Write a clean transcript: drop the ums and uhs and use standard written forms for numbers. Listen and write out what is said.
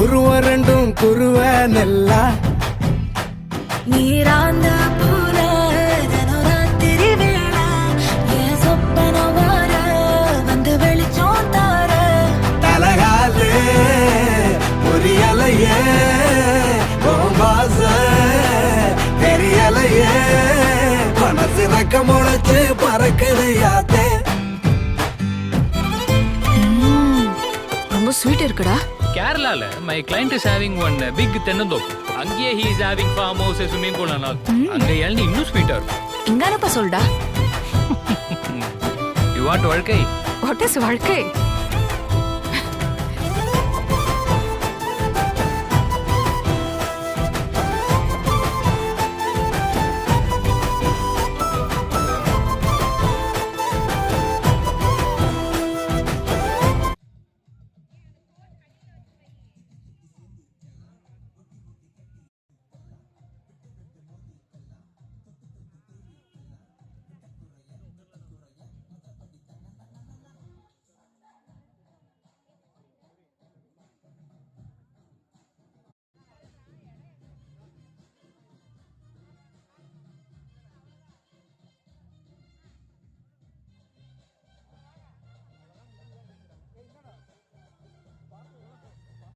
உருவம் ரெண்டும் குருவ நெல்லா நீராந்த போல தினராத்திரி வேள என் சொப்பன வார வந்து வெளிச்சம் தார தலகாலே புரியலையே பாச தெரியலையே மனசு ரக்க முளைச்சு பறக்குது யாத்தே. ரொம்ப ஸ்வீட் இருக்குடா. கேரளால my client is having one big தென்னந்தோப்பு. அங்கேயே he is having farm house swimming pool and all. அங்க இளநீ இன்னும் ஸ்வீட்டா இருக்கும். இங்க அனுப்ப சொல்டா. யூ வாண்ட் வாழ்க்கை? வாட் இஸ் வாழ்க்கை?